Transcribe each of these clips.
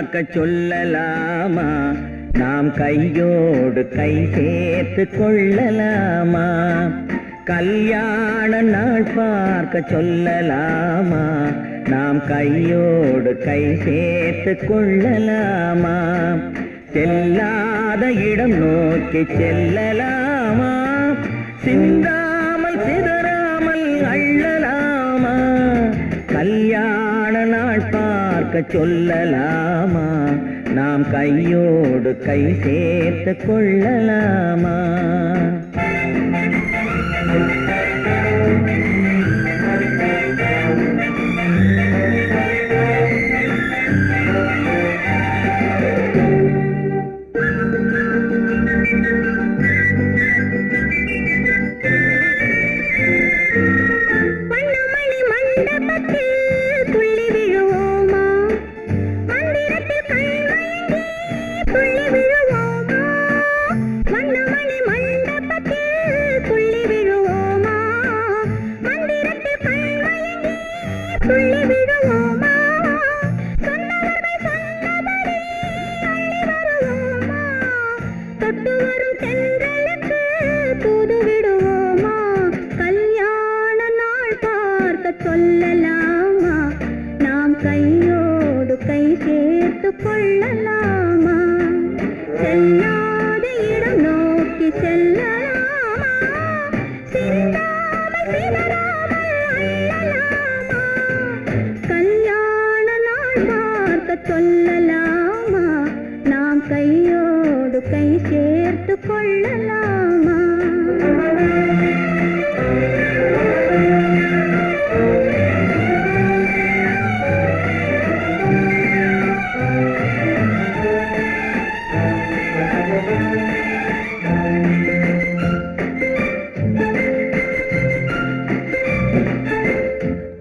பார்க்க சொல்லலாமா? நாம் கையோடு கை சேர்த்து கொள்ளலாமா? கல்யாண நாள் பார்க்க சொல்லலாமா? நாம் கையோடு கை சேர்த்து கொள்ளலாமா? செல்லாத இடம் நோக்கி செல்லலாமா? சிந்தாமல் சிதறாமல் அள்ளலாமா? கல்யாண நாள் பார்க்க சொல்லலாமா? நாம் கையோடு கை சேர்த்து கொள்ளலாமா?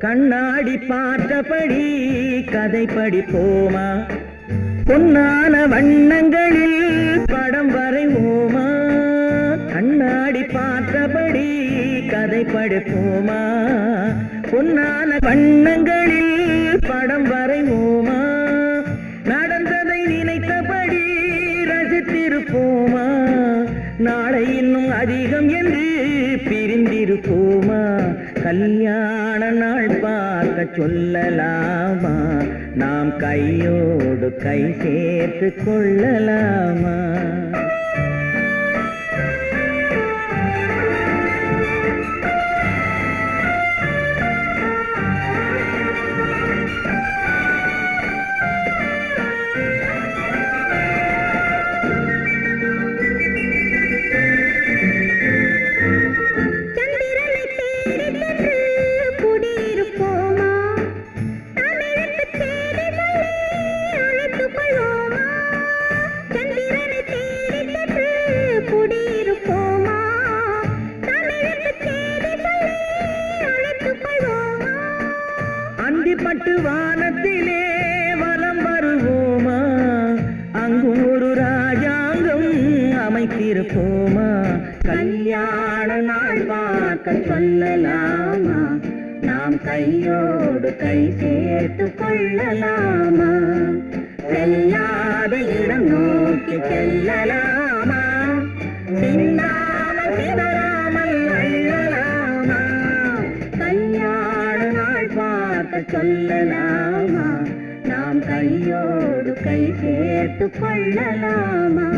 கண்ணாடி பார்த்தபடி கதை படிப்போமா? பொன்னான வண்ணங்களில் படம் வரைவோமா? கண்ணாடி பார்த்தபடி கதை படிப்போமா? பொன்னான வண்ணங்களில் படம் வரைவோமா? நடந்ததை நினைத்தபடி ரசித்திருப்போமா? நாளை இன்னும் அதிகம் என்று பிரிந்திருப்போமா? கல்யாண நாள் பார்க்க சொல்லலாமா? நாம் கையோடு கை சேர்த்து கொள்ளலாமா? பட்டு வானத்திலே வலம் வருவோமா? அங்கு ஒரு ராஜாங்கம் அமைத்திருப்போமா? கல்யாண நாள் பார்க்க சொல்லலாமா? நாம் கையோடு கை சேர்த்து கொள்ளலாமா? செல்லாத இடம் நோக்கி செல்லலாமா? சிந்தாமல் சிதறாமல் அள்ளலாமா? கல்யாண நாள் பார்க்க சொல்லலாமா? நாம் கையோடு கை சேர்த்து கொள்ளலாமா?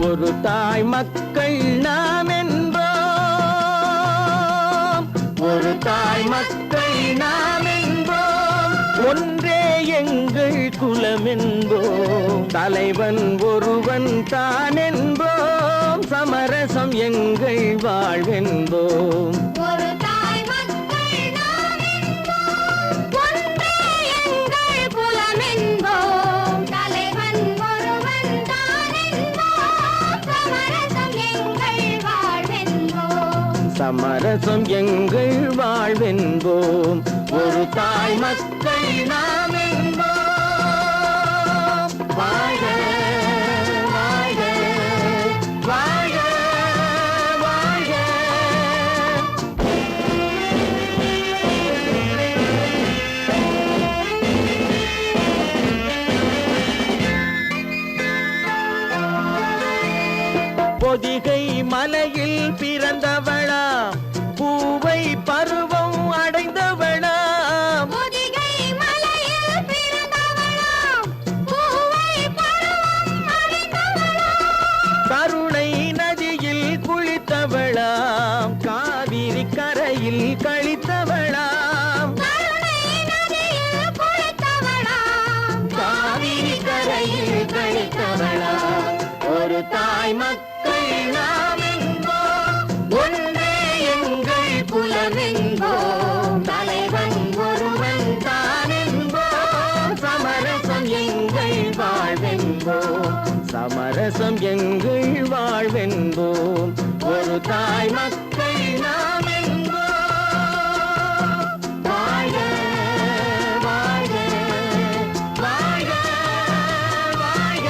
ஒரு தாய் மக்கள் நாம் என்போம், ஒரு தாய் மக்கள் நாம் என்போம், ஒன்றே எங்கள் குலம் என்போம், தலைவன் ஒருவன் தான் என்போம், சமரசம் எங்கள் வாழ்வென்போம். சமரசம் எங்கள் வாழ்வென்போம். ஒரு தாய் மக்கள் நாம் என்போம். வாழ்க வாழ்க வாழ்க வாழ்க. பொதிகை மலையில் பிறந்தவளா, பூவை பருவம் அடைந்தவளா, பொதிகை மலையில் பிறந்தவளா, பூவை பருவம் அடைந்தவளா, கருணை நதியில் குளித்தவளா, காவிரி கரையில் கழித்தவளா, கருணை நதியில் குளித்தவளா, காவிரி கரையில் கழித்தவளா. ஒரு தாய் மக்கள் நாம் என்போம். ஒன்றே எங்கள் குலம் என்போம். தலைவன் ஒருவன் தான் என்போம். சமரசம் எங்கள் வாழ்வென்போம். சமரசம் எங்கள் வாழ்வென்போம். ஒரு தாய் மக்கள் நாம் என்போம். வாழ்க வாழ்க வாழ்க வாழ்க.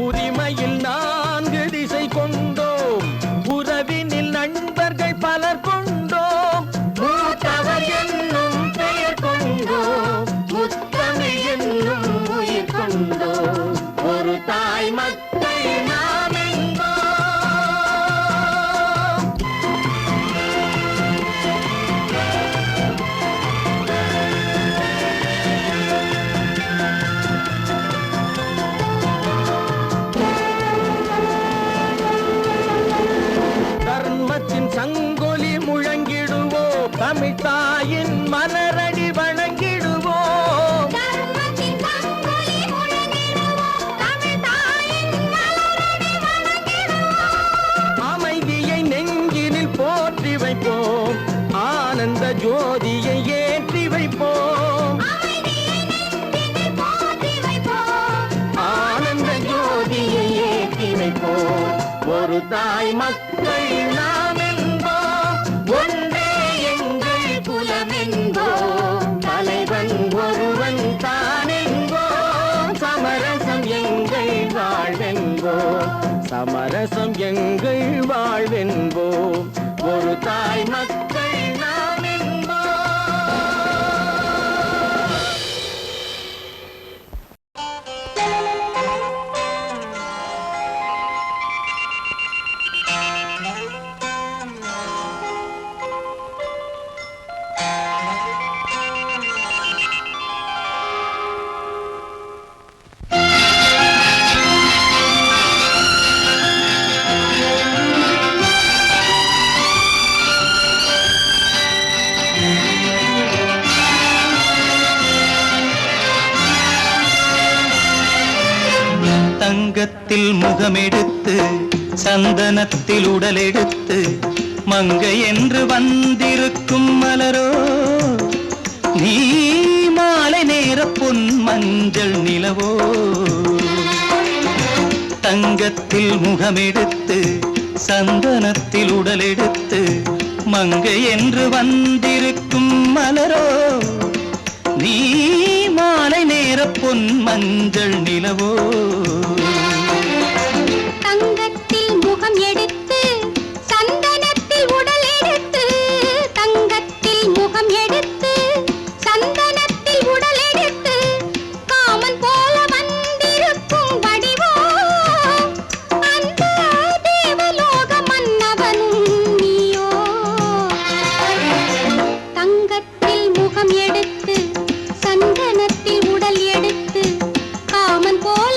உரிமையில் 4 திசை கொண்டோம். உறவினில் நண்பர்கள் பலர் கொண்டோம். மூத்தவர் என்னும் பெயர் கொண்டோம். முத்தமிழ் என்னும் உயிர் கொண்டோம். ஒரு தாய் மக்கள் நாம் என்போம். தர்மத்தின் சங்கொலி முழங்கிடுவோம். தமிழ் தாயின் மலரடி வணங்கிடுவோம். தர்மத்தின் சங்கொலி முழங்கிடுவோம். தமிழ் தாயின் மலரடி வணங்கிடுவோம். அமைதியை நெஞ்சினில் போற்றி வைப்போம். ஆனந்த ஜோதியை ஏற்றி வைப்போம். அமைதியை நெஞ்சினில் போற்றி வைப்போம். ஆனந்த ஜோதியை ஏற்றி வைப்போம். ஒரு தாய் மக்கள் நாம் என்போம். ஒன்றே எங்கள் குலம் என்போம். தலைவன் ஒருவன் தான் என்போம். சமரசம் எங்கள் வாழ்வென்போம். சமரசம் எங்கள் வாழ்வென்போம். ஒரு தாய் மக்கள் நாம் என்போம். தங்கத்தில் முகமெடுத்து சந்தனத்தில் உடலெடுத்து மங்கை என்று வந்திருக்கும் மலரோ, நீ மாலை நேர பொன் மஞ்சள் நிலவோ. தங்கத்தில் முகமெடுத்து சந்தனத்தில் உடலெடுத்து மங்கை என்று வந்திருக்கும் மலரோ, நீ மாலை நேர பொன் மஞ்சள் நிலவோ. தங்கத்தில் முகம் எடுத்து சந்தனத்தில் உடல் எடுத்து, தங்கத்தில் முகம் எடுத்து சந்தனத்தில் உடல் எடுத்து, காமன் போல வந்திருக்கும் வடிவோ, அந்த தேவலோக மன்னவனும் நீயோ. தங்கத்தில் முகம் எடுத்து சந்தனத்தில் உடல் எடுத்து, காமன் போல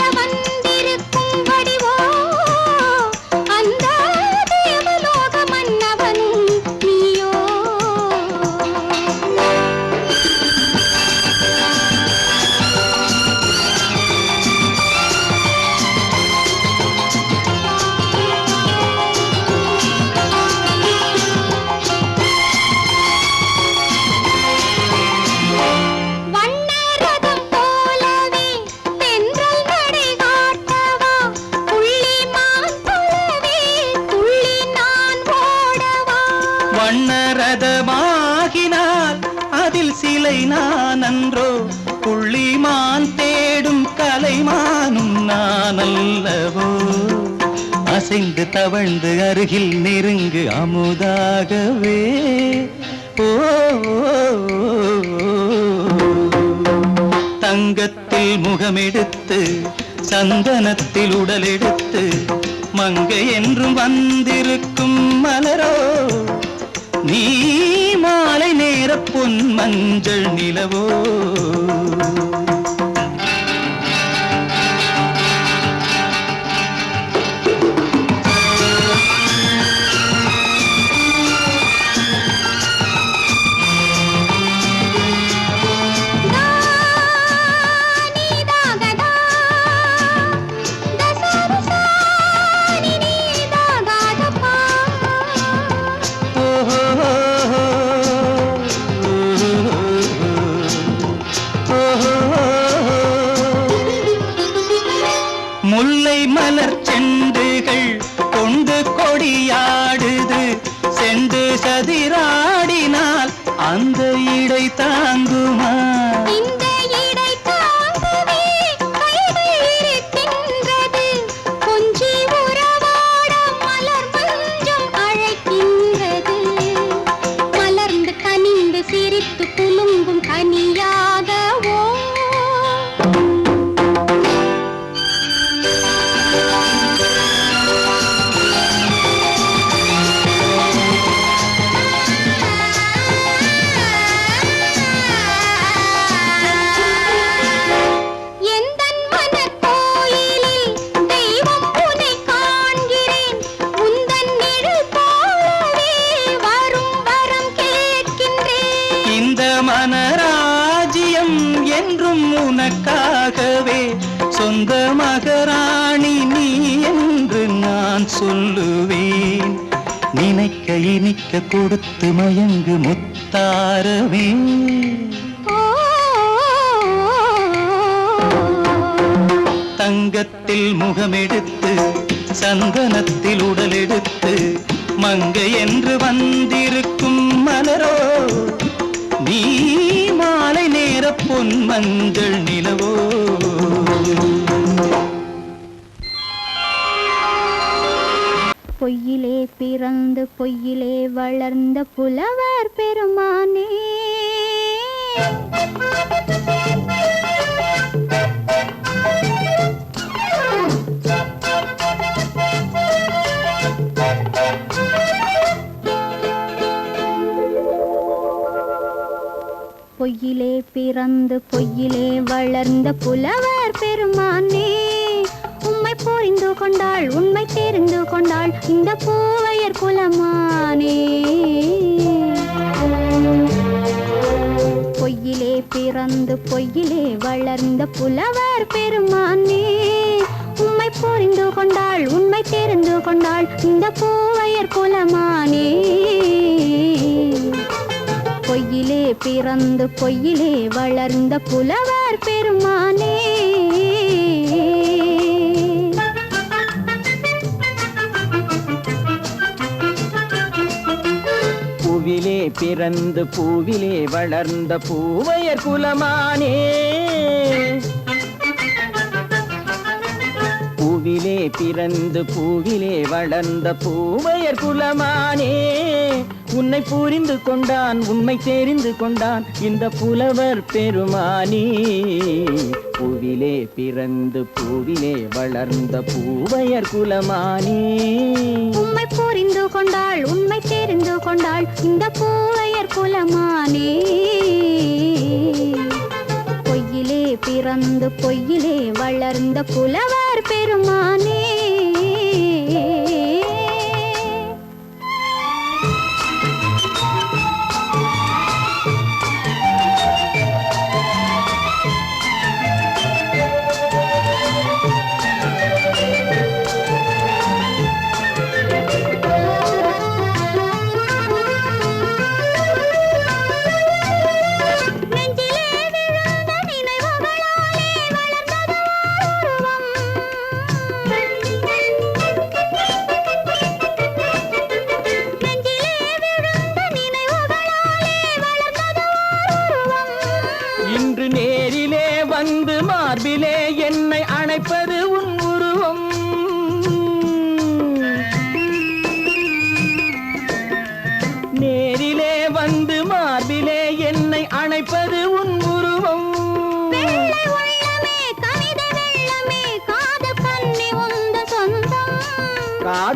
பிள்ளை நான் அன்றோ புள்ளிமான் தேடும் கலைமானும் நான் அல்லவோ அசைந்து தவழ்ந்து அருகில் நெருங்கு அமுதாகவே ஓ தங்கத்தில் முகமெடுத்து சந்தனத்தில் உடலெடுத்து மங்கை என்றும் வந்திருக்கும் மலரோ நீ மாலை நேர பொன் மஞ்சள் நிலவோ முல்லை மலர் செண்டுகள் கொண்டு கொடியாடுது செண்டு சதிராடினால் அந்த இடை தாங்குமா இந்த இடை தாங்குவே கைகள் இருக்கின்றது கொஞ்சி உறவாட மலர் மஞ்சம் அழைக்கின்றது மலர்ந்து கனிந்து சிரித்து குலுங்கும் கனியாகவோ மனராஜ்யம் என்றும் உனக்காகவே சொந்த மகராணி நீ என்று நான் சொல்லுவேன் நினைக்க இனிக்க கொடுத்து மயங்கு முத்தாரவே தங்கத்தில் முகமெடுத்து சந்தனத்தில் உடலெடுத்து மங்கை என்று வந்திருக்கும் மலரோ நீ மாலை நேர பொன் மஞ்சள் நிலவோ பொய்யிலே பிறந்து பொய்யிலே வளர்ந்த புலவர் பெருமானே பொய்யிலே பிறந்து பொய்யிலே வளர்ந்த புலவர் பெருமானே உம்மை புரிந்து கொண்டாள் உண்மை தெரிந்து கொண்டாள் இந்த பூவையர் குலமானே பொய்யிலே பிறந்து பொய்யிலே வளர்ந்த புலவர் பெருமானே உம்மை புரிந்து கொண்டாள் உண்மை தெரிந்து கொண்டாள் இந்த பூவையர் குலமானே பொய்யிலே பிறந்து பொய்யிலே வளர்ந்த புலவர் பெருமானே பூவிலே பிறந்து பூவிலே வளர்ந்த பூவையர் குலமானே பூவிலே பிறந்து பூவிலே வளர்ந்த பூவையர் குலமானே உன்னை புரிந்து கொண்டான் உண்மை தெரிந்து கொண்டான் இந்த புலவர் பெருமானே பூவிலே பிறந்து பூவிலே வளர்ந்த பூவையர் குலமானே உம்மை புரிந்து கொண்டாள் உண்மை தெரிந்து கொண்டாள் இந்த பூவையர் குலமானே பொய்யிலே பிறந்து பொய்யிலே வளர்ந்த புலவர் பெருமானே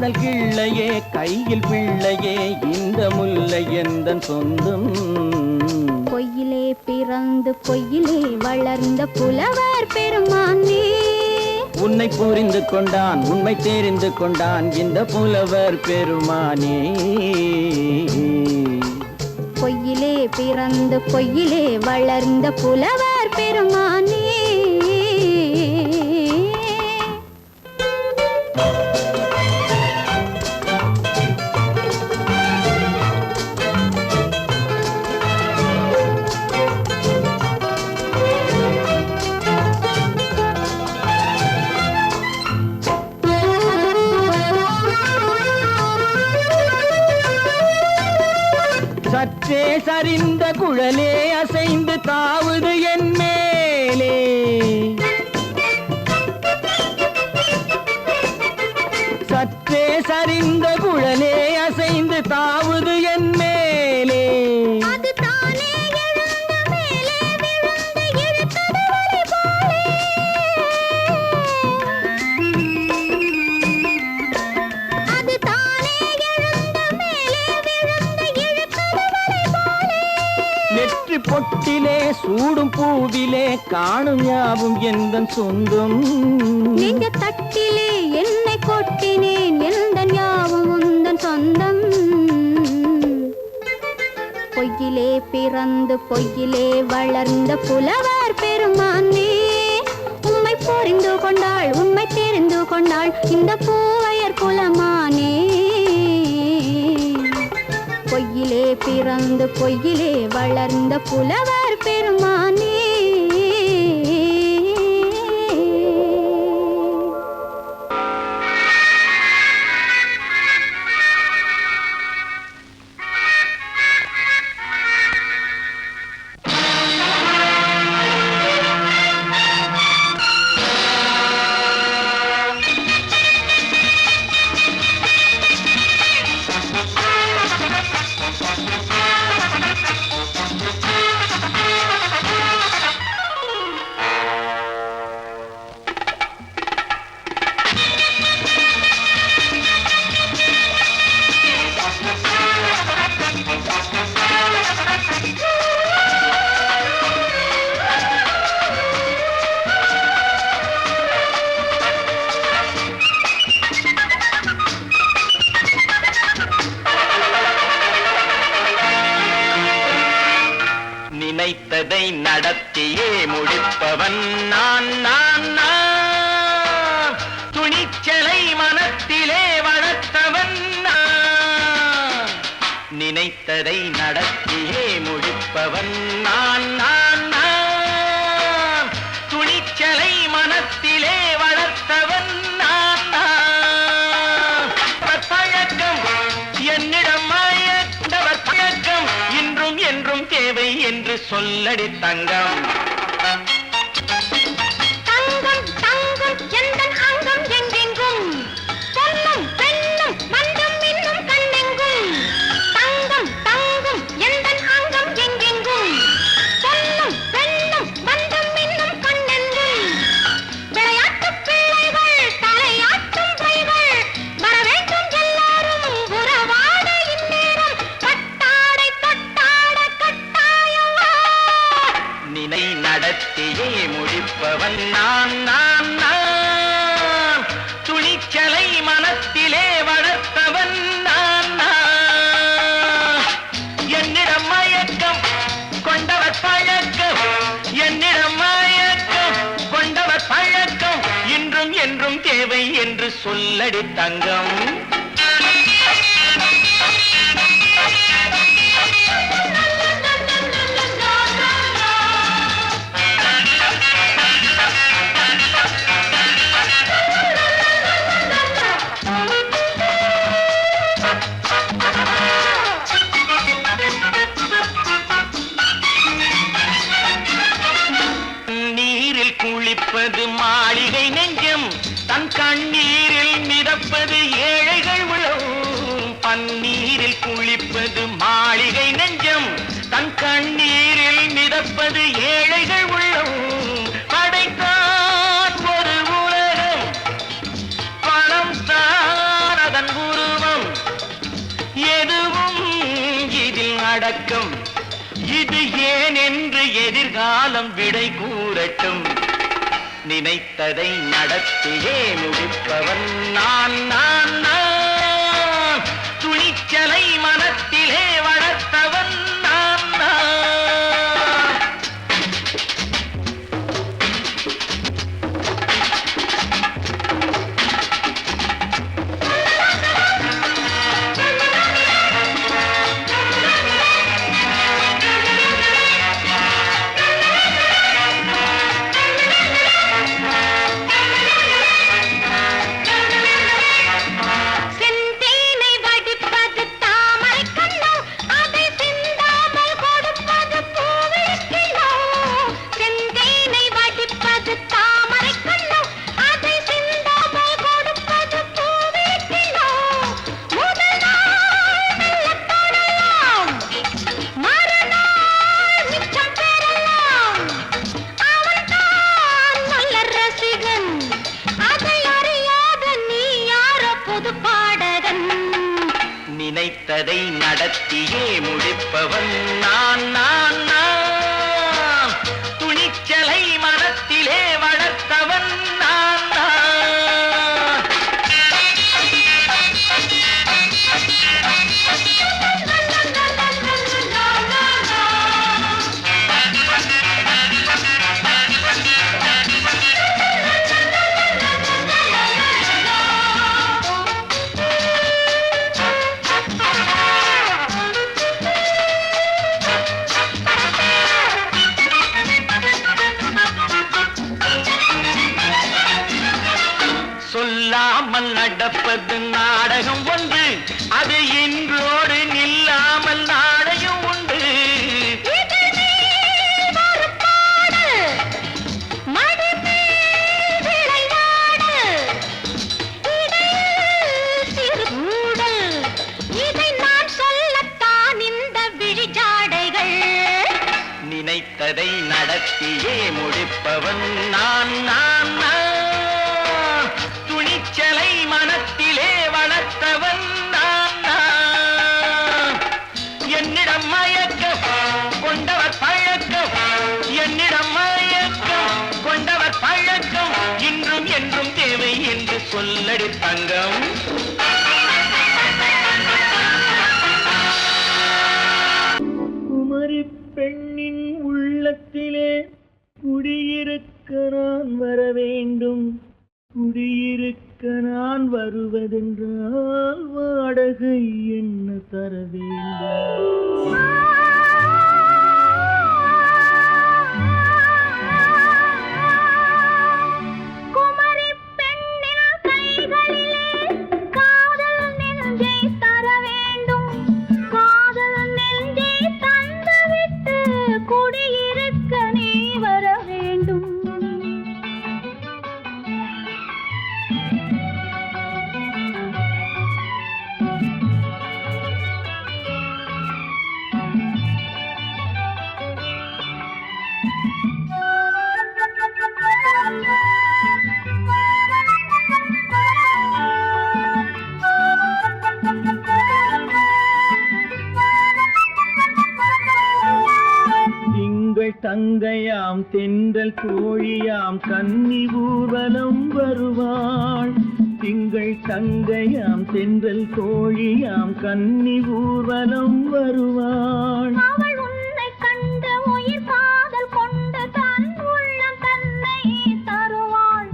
காதல் கிள்ளையே கையில் பிள்ளையே இந்த முல்லை எந்தன் சொந்தம். பொய்யிலே பிறந்து பொய்யிலே வளர்ந்த புலவர் பெருமானே, உன்னை புரிந்து கொண்டான் உண்மை தெரிந்து கொண்டான் இந்த புலவர் பெருமானே. பொய்யிலே பிறந்து பொய்யிலே வளர்ந்த புலவர் பெருமானே. சற்றே சரிந்த குழலே அசைந்து தாவுது என் மேலே, சற்றே சரிந்த குழலே அசைந்து தாவுது என் மேலே. அது தானே எழுந்த மேலே விழுந்து இழுத்தது வலை போலே. அது தானே எழுந்த மேலே விழுந்து இழுத்தது வலை போலே. நெற்றி பொட்டிலே சூடும் பூவிலே காணும் யாவும் எந்தன் சொந்தம். நெஞ்ச தட்டிலே என்னை கொட்டினேன் எந்தன் யாவும் உந்தன் சொந்தம். பொய்யிலே பிறந்து பொய்யிலே வளர்ந்த புலவர் பெருமானே, உம்மை புரிந்து கொண்டாள் உண்மை தெரிந்து கொண்டாள் இந்த பூவையர் குலமானே. பொய்யிலே பிறந்து பொய்யிலே வளர்ந்த புலவர் பெருமானே. நினைத்ததை நடத்தியே முடிப்பவன் நான் நான் நான். துணிச்சலை மனத்திலே வளர்த்தவன் நான். நினைத்ததை நடத்தியே முடிப்பவன் நான் நான் நான். துணிச்சலை மனத்திலே வளர்த்தவன் நான் நான். பழக்கம் என்னிடம் மாயத்தவர் பழக்கம் இன்றும் என்றும் தேவை என்று சொல்லடி தங்கம். தங்கம் தங்கம் எந்தன் அங்கம் எங்கெங்கும் பொன்னும் பெண்ணும் மந்தம் இன்னும் கண்ணெங்கும். தங்கம் தங்கம் எந்தன் அங்கம் எங்கெங்கும் பொன்னும் பெண்ணும் மந்தம் இன்னும் கண்ணெங்கும். விளையாட்டு பிள்ளைகள் தலையாட்டும் பைகள் வர வேண்டும் எல்லாரும் உறவாட இந்நேரம் கட்டாடை தொட்டாட கட்டாயவா. நினை நடத்தியே முடிப்பவன் நான் நான் நான். துணிச்சலை மனத்திலே வளர்த்தவன் நான் நான். என்னிடம் மயக்கம் கொண்டவர் பழக்கம், என்னிடம் மயக்கம் கொண்டவர் பழக்கம் இன்றும் என்றும் தேவை என்று சொல்லடி தங்கம். நீரில் குளிப்பது மாளிகை நெஞ்சம், தன் கண்ணீரில் மிதப்பது ஏழைகள் உளம். பன்னீரில் குளிப்பது மாளிகை நெஞ்சம், தன் கண்ணீரில் மிதப்பது ஏழைகள் உள்ளம். படைத்தான் ஒரு உலகம், பணம் தான் அதன் எதிர்காலம் விடை கூறட்டும். நினைத்ததை நடத்தியே முடிப்பவன் நான் நான் நான். துணிச்சலை மனத்திலே வளர்த்தவன் நான் நான். நினைத்ததை நடத்தியே முடிப்பவன் நான் நான் நான். துணிச்சலை மனத்திலே வளர்த்தவன் நான் நான். சொல்லாமல் நடப்பது நாடகம் ஒன்று, அது இன்றோடு நில்லாமல் நாடையும் உண்டு. இதை நான் சொல்லத்தான் இந்த விழிஜாடைகள். நினைத்ததை நடத்தியே முடிப்பவன் நான் நான் நான். துணிச்சலை மனத்திலே வளர்த்தவன் நான் நான். என்னிடம் மயக்கம் கொண்டவர் பழக்கம், என்னிடம் மயக்கம் கொண்டவர் பழக்கம், இன்றும் என்றும் தேவை என்று சொல்லடி தங்கம். குமரி பெண்ணின் உள்ளத்திலே குடியிருக்க நான் வர வேண்டும். குடியிருக்க நான் வருவதென்றால் வாடகை என்ன தர வேண்டும்? குமரி பெண்ணின் கைகளிலே காதல் நெஞ்சை தர வேண்டும். காதல் நெஞ்சை தந்துவிட்டு குடியிருக்க நீ வர வேண்டும். திங்கள் தங்கையாம் தென்றல் தோழியாம் கன்னி ஊர்வலம் வருவாள். திங்கள் தங்கையாம் தென்றல் தோழியாம் கன்னி ஊர்வலம் வருவாள். அவள் உன்னை கண்டு உயிர் காதல் கொண்டு தன் உள்ளம் தன்னை தருவாள்.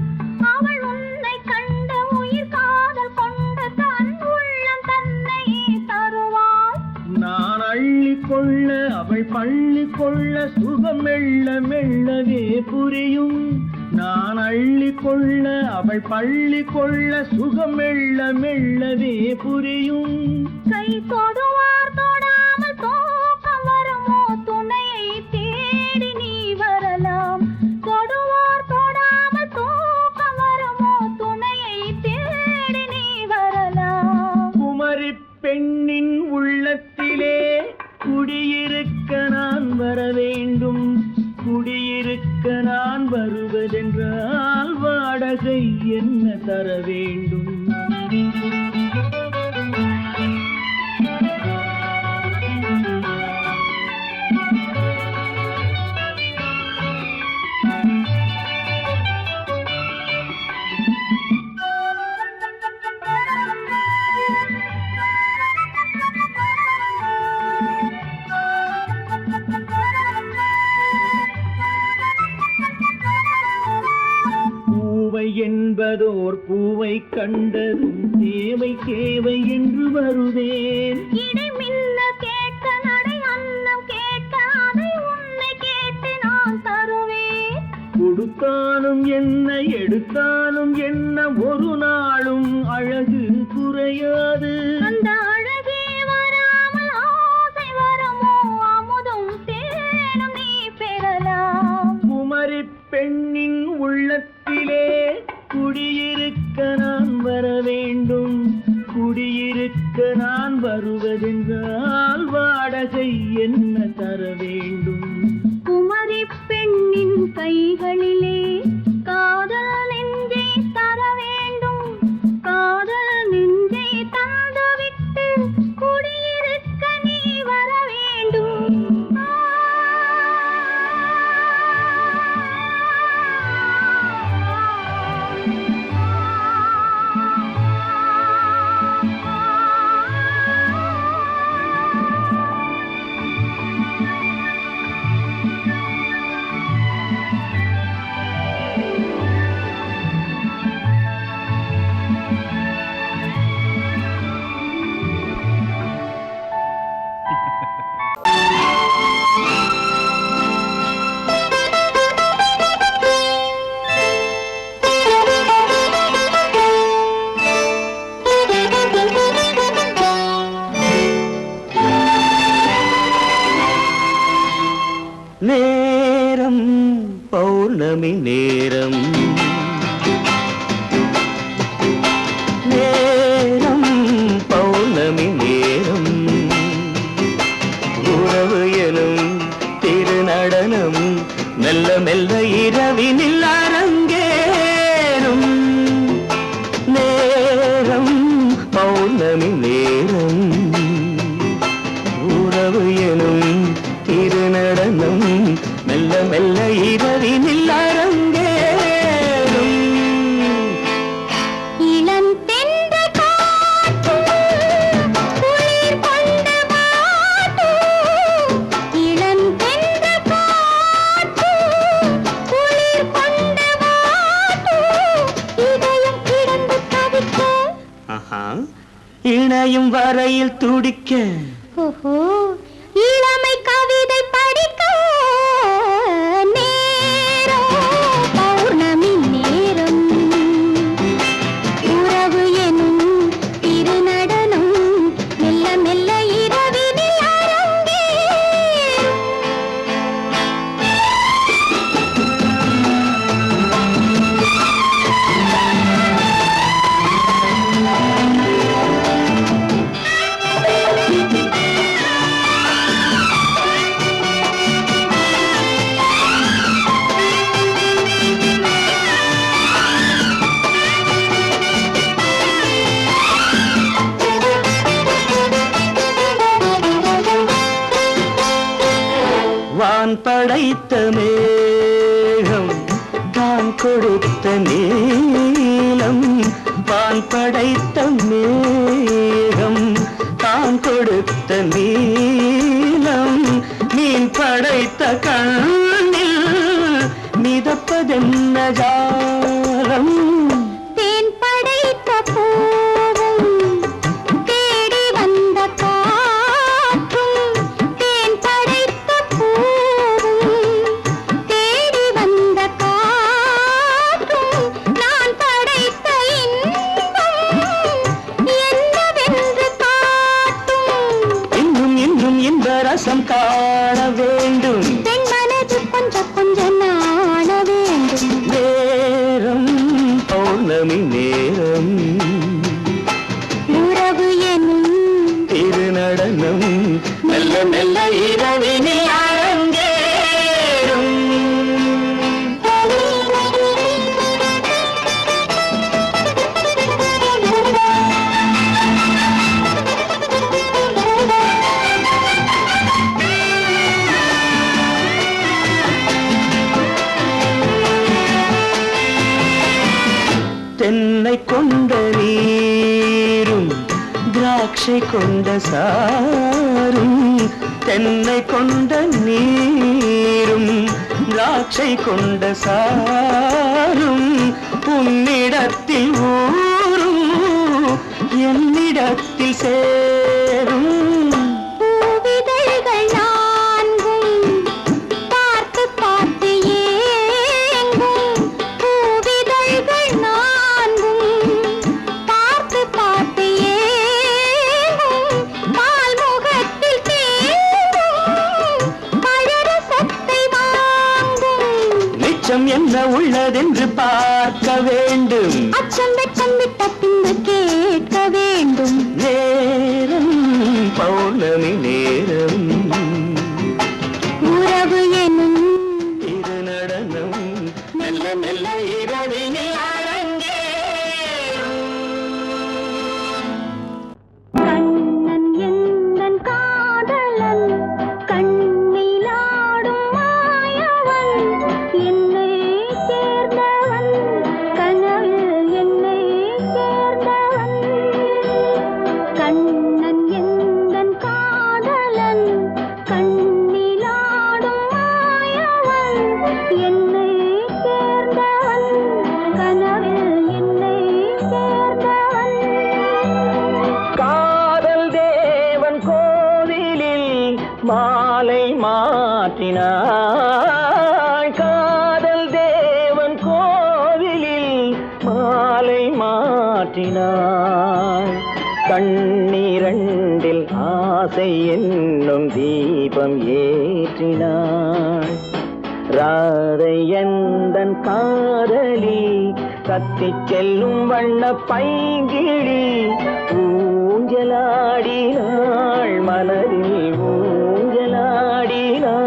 அவள் உன்னை கண்டு உயிர் காதல் கொண்டு தன் உள்ளம் தன்னை தருவாள். நான் அள்ளி கொள்ள அவள் பள்ளி கொள்ள சுகம் மெல்ல மெல்லவே புரியும். நான் அள்ளி கொள்ள அவள் பள்ளி கொள்ள சுகம் மெல்ல மெல்லவே புரியும். கை தொடுவார் தொடாமல் தூக்கம் வருமோ? துணையை தேடி நீ வரலாம். தொடுவார் தொடாமல் தூக்கம் வருமோ? துணையை தேடி நீ வரலாம். குமரி பெண்ணின் உள்ளத்திலே குடியிருக்க நான் வர வேண்டும். குடியிருக்க நான் வருவதென்றால் வாடகை என்ன தர வேண்டும்? நல்லதோர் பூவை கண்டதும் தேவை தேவை என்று வருவேன். இடை மின்ன கேட்க நடை அன்னம் கேட்க அதை உன்னை கேட்டு நான் தருவேன். கொடுத்தாலும் என்ன எடுத்தாலும் என்ன ஒரு நாளும் அழகு குறையாது. அந்த அழகே வராமல் ஆசை வரமோ அமுதும் தேனும் நீ பெறலாம். குமரி பெண்ணின் உள்ளத்திலே குடியிருக்க நான் வர வேண்டும். குடியிருக்க நான் வருவதென்றால் வாடகை என்ன தர வேண்டும்? குமரி பெண்ணின் கைகளிலே காதல் நெஞ்சை தர வேண்டும். காதல் நெஞ்சை தந்துவிட்டு குடியிருக்க நீ வர வேண்டும். நேரம் பௌர்ணமி நேரம், நேரம் பௌர்ணமி நேரம், உறவு எனும் திருநடனம் மெல்ல மெல்ல இரவினில் அரங்கேறும். நேரம் பௌர்ணமி நேரம், உறவு எனும் திருநடனம் மெல்ல மெல்ல இரவினில் அரங்கேறும். இளம் தென்றல் காற்றும் குளிர் கொண்டு வாட்டும். இளம் தென்றல் காற்றும் குளிர் கொண்டு வாட்டும். இதயம் கிடந்து தவிக்க, இணையும் வரையில் துடிக்க, ஓஹோ இளமை கவிதை படிக்க. நேரம் பௌர்ணமி நேரம், உறவு எனும் திருநடனம் மெல்ல மெல்ல இரவினில் அரங்கேறும். வான் படைத்த மேகம் தான் கொடுத்த நீலம். வான் படைத்த மேகம் தான் கொடுத்த நீலம். மீன் படைத்த கண்ணில் மிதப்பதென்ன ஜாலம். தேன் படைத்த பூவும் தேடி வந்த காற்றும். தேன் படைத்த பூவும் தேடி வந்த காற்றும். நான் படைத்த இன்பம் என்னவென்று காட்டும். இன்னும் இன்னும் இன்ப ரசம் காண வேண்டும். பெண் மனது கொஞ்சம் கொஞ்சம் நாண வேண்டும். நேரம் பௌர்ணமி நேரம், உறவு எனும் திருநடனம் மெல்ல மெல்ல இரவினில் அரங்கேறும். தென்னை கொண்ட நீரும் திராட்சை கொண்ட சாரும். தென்னை கொண்ட நீரும் திராட்சை கொண்ட சாரும் உன்னிடத்தில் ஊரும் என்னிடத்தில் சேரும். பூவிதழ்கள் நான்கும் பார்த்து பார்த்து ஏங்கும். பூவிதழ்கள் நான்கும் பார்த்து பார்த்து ஏங்கும். பால்முகத்தில் தேங்கும் பழரசத்தை வாங்கும். மிச்சம் என்ன உள்ளதென்று பார்க்க வேண்டும். அச்சம் வெச்சம் விட்ட பின்பு கேட்க வேண்டும். நேரம் பௌர்ணமி நேரம், உறவு எனும் இரு நடனம் மெல்ல மெல்ல இரவினில் அரங்கேறும். கண்ணன் எந்தன் காதலன் கண்ணிலாடும் மாயவன். என்னை சேர்ந்தவன் கனவில் என்னை சேர்ந்தவன். கண்ணன் எந்தன் காதலன் கண்ணிலாடும் மாயவன். என்னை சேர்ந்தவன் கனவில் என்னை சேர்ந்தவன். காதல் தேவன் கோவிலில் மாலை மாற்றினாள். காதல் தேவன் கோவிலில் மாலை மாற்றினாள். கண்ணீரண்டில் ஆசை என்னும் தீபம் ஏற்றினாள். ராதை எந்தன் காதலி கத்திச் செல்லும் வண்ண பைங்கிழி ஊஞ்சலாடினாள் மலரில் ஊஞ்சலாடினாள்.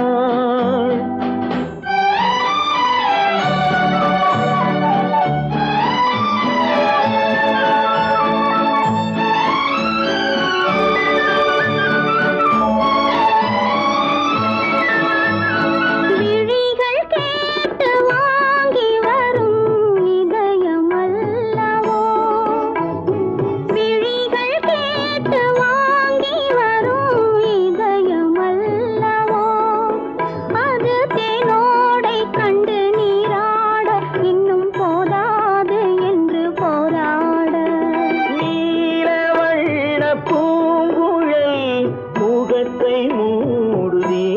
விழிகள் கேட்டு வாங்கி வரும் இதயமல்லவோ. விழிகள் கேட்டு வாங்கி வரும் இதயமல்லவோ. அது தேனோடை கண்டு நீராட இன்னும் போதாது என்று போராட. நீலவண்ண பூங்குழல் முகத்தை மூடுதே.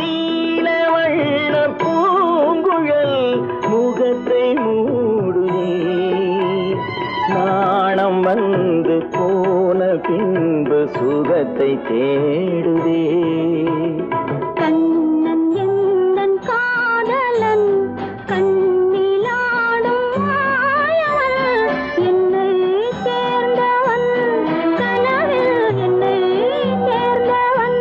நீலவண்ண பூங்குழல் முகத்தை மூடுதே. நாணம் வந்து போன பின்பு சுகத்தை தேடுதே. கண்ணன் எந்தன் காதலன் கண்ணிலாடும் மாயவன். என்னை சேர்ந்தவன் கனவில் என்னை சேர்ந்தவன்.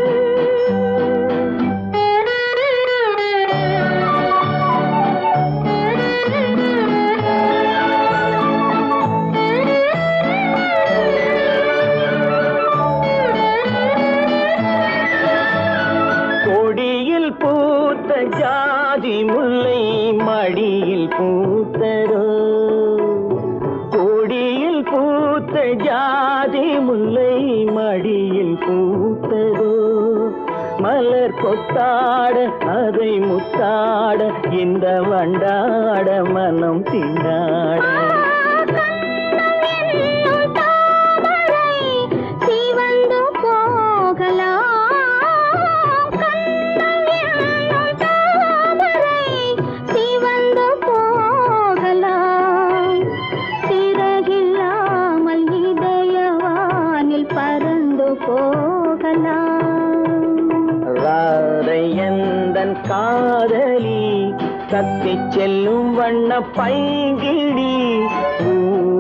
கொடியில் பூத்த ஜாதி முல்லை மடியில் பூத்ததோ. கொடியில் பூத்த ஜாதி முல்லை மடியில் பூத்ததோ. மலர் கொத்தாட அதை முத்தாட இந்த வண்டாட மனம் திண்டாட. கண்ணம் என்னும் தாமரை சிவந்து போகலாம். கண்ணம் என்னும் தாமரை சிவந்து போகலாம். சிறகில்லாமல் இதயவானில் பறந்து போகலாம். ராதை எந்தன் காதலி கத்திச் செல்லும் வண்ண பைங்கிழி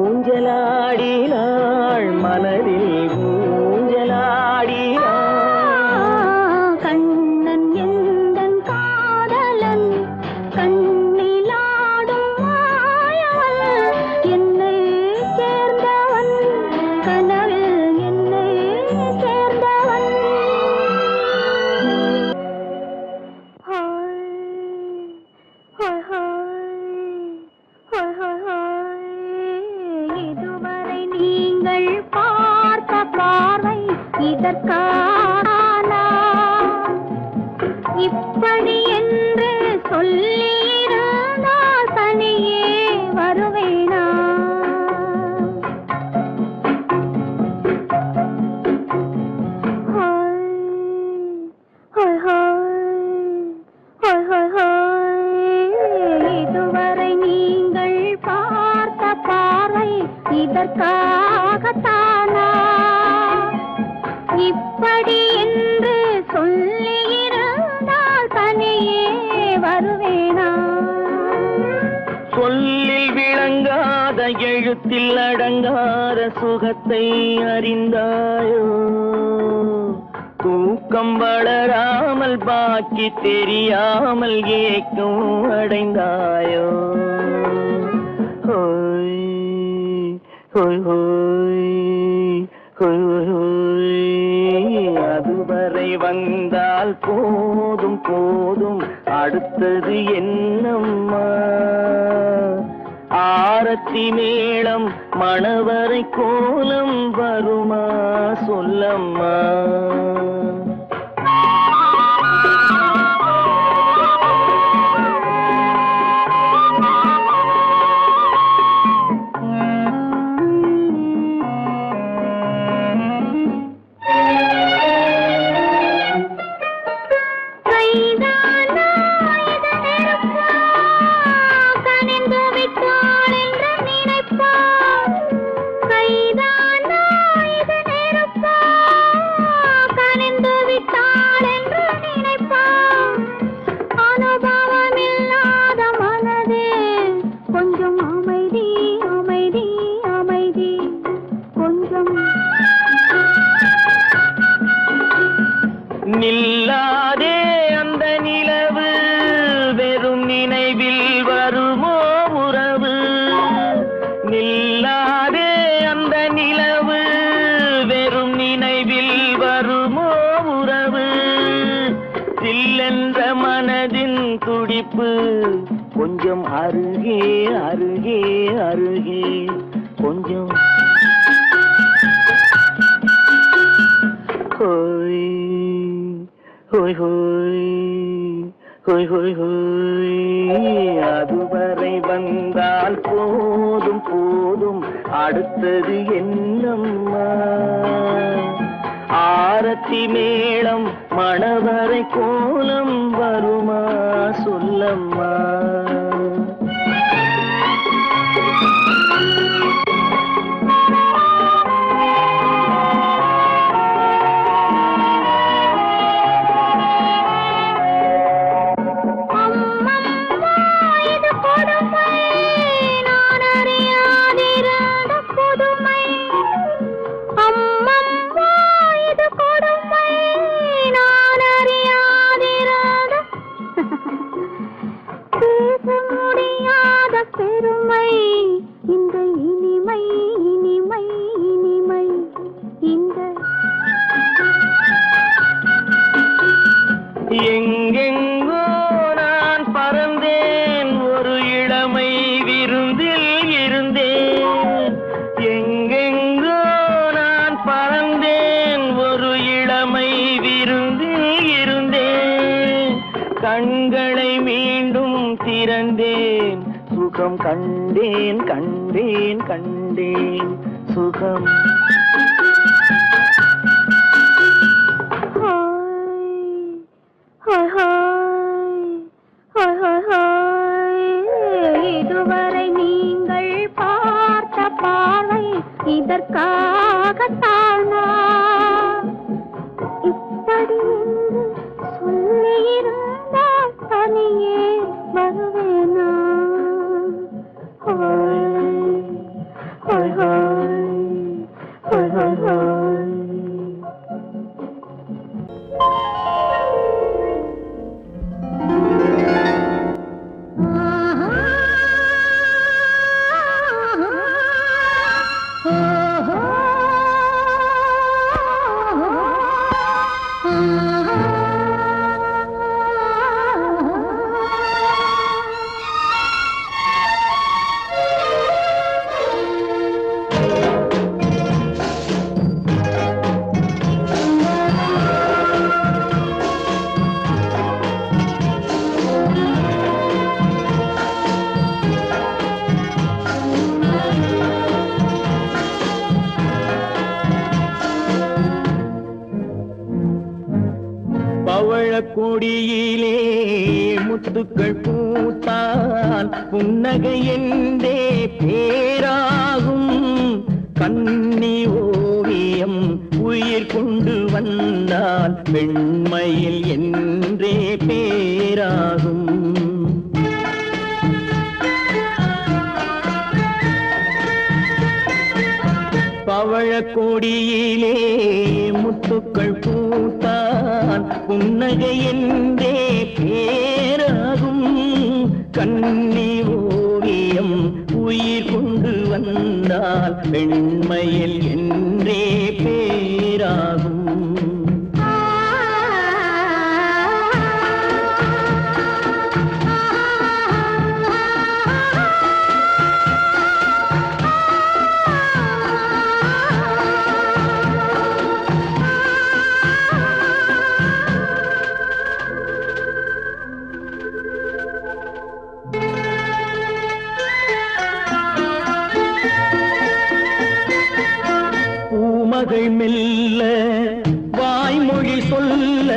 ஊஞ்சலாடினாள் மனதில் ஊஞ்சலாடினாள். கண்ணன் எந்தன் காதலன் கண்ணிலாடும் மாயவன். என்னை சேர்ந்தவன் கனவில் என்னை சேர்ந்தவன். Hi hi hi hi hi. இதுவரை நீங்கள் பார்த்த பார்வை இதற்கானா? இப்படி என்று சொல்லியிருந்தால் தனியே இதற்காகத்தானா இப்படி என்று சொல்லியிருந்தால் தனியே வருவேனா? சொல்லில் விளங்காத எழுத்தில் அடங்காத சுகத்தை அறிந்தாயோ? தூக்கம் வளராமல் பாக்கி தெரியாமல் ஏக்கம் அடைந்தாயோ? ஹோய் ஹோய் ஹோய் ஹோய் ஹோய். அதுவரை வந்தால் போதும் போதும், அடுத்தது என்னம்மா? ஆரத்தி மேளம் மணவரை கோலம் வருமா சொல்லம்மா? நில்லாதே அந்த நிலவு, வெறும் நினைவில் வருமோ உறவு? நில்லாதே அந்த நிலவு, வெறும் நினைவில் வருமோ உறவு? சில்லென்ற மனதின் துடிப்பு கொஞ்சம் அருகே அருகே அருகே கொஞ்சம். ஹோய் ஹோய் ஹோய் ஹோய் ஹோய் ஹோய். அதுவரை வந்தால் போதும் போதும், அடுத்தது என்னம்மா? ஆரத்தி மேளம் மணவரை கோலம் வருமா சொல்லம்மா? பெருமை இந்த இனிமை இனிமை இனிமை இந்த. எங்கெங்கோ நான் பறந்தேன், ஒரு இளமை விருந்தில் இருந்தேன். எங்கெங்கோ நான் பறந்தேன், ஒரு இளமை விருந்தில் இருந்தேன். கண்களை மீண்டும் திறந்தேன், சுகம் கண்டேன் கண்டேன் கண்டேன் சுகம். இதுவரை நீங்கள் பார்த்த பார்வை இதற்காகத்தானா இப்படி என்று சொல்லியிருந்தால் தனியே வருவேனா? கொடியிலே முத்துக்கள் பூத்தால் புன்னகை என்றே பேராகும். கன்னி ஓவியம் உயிர் கொண்டு வந்தால் வெண்மையில் என்றே பேராகும். பவழக் கொடியிலே முத்துக்கள் பூத்தான் புன்னகை என்றே பேராகும். கன்னி ஓவியம் உயிர் கொண்டு வந்தால் வெண்மையில் என்றே பேராகும். பூமகள் மெல்ல வாய்மொழி சொல்ல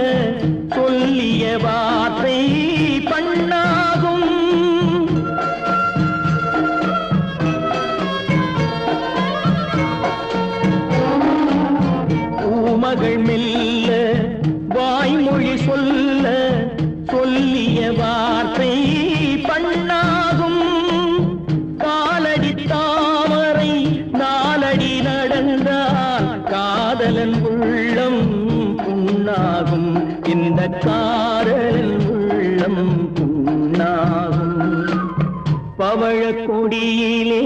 சொல்லிய வார்த்தை பண்ணாகும். பூமகள் மெல்ல வாய்மொழி சொல்ல சொல்லிய வார்த்தை பண்ணாகும். காலடி தாமரை நாலடி நடந்தால் காதலன் உள்ளம் புண்ணாகும். இந்த காதலன் உள்ளம் புண்ணாகும். பவழக் கொடியிலே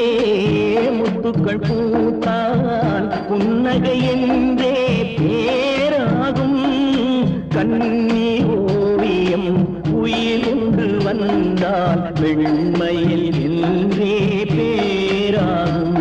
முத்துக்கள் பூத்தால் புன்னகை என்றே பேராகும். கன்னி ஓவியம் உயிர் கொண்டு வந்தால் வெண்மையில் என்றே பேராகும்.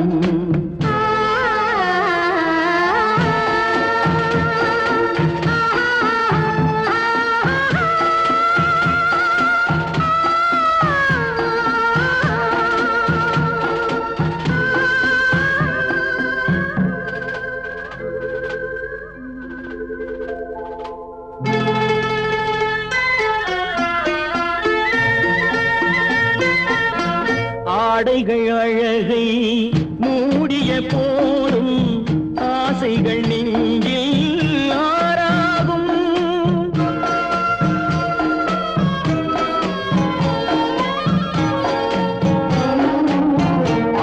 ஆடைகள் அழகை மூடிய போதும் ஆசைகள் நெஞ்சில் ஆறாகும்.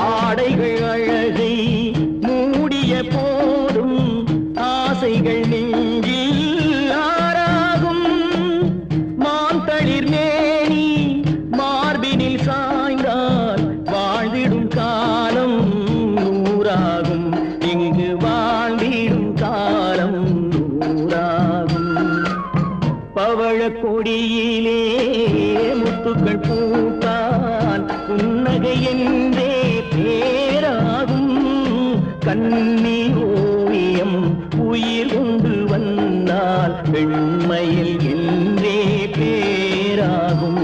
ஆடைகள் அழகை மூடிய போதும் ஆசைகள் நெஞ்சில் ஆறாகும். மாந்தளிர் மேனி மார்பினில் சாய்ந்தால் வாழ்ந்திடும் காலம் நூறாகும். இங்கு வாழ்ந்திடும் காலம் நூறாகும். பவழக் கொடியிலே முத்துக்கள் பூத்தால் புன்னகை என்றே பேராகும். கன்னி ஓவியம் உயிர் கொண்டு வந்தால் வெண்மையில் என்றே பேராகும்.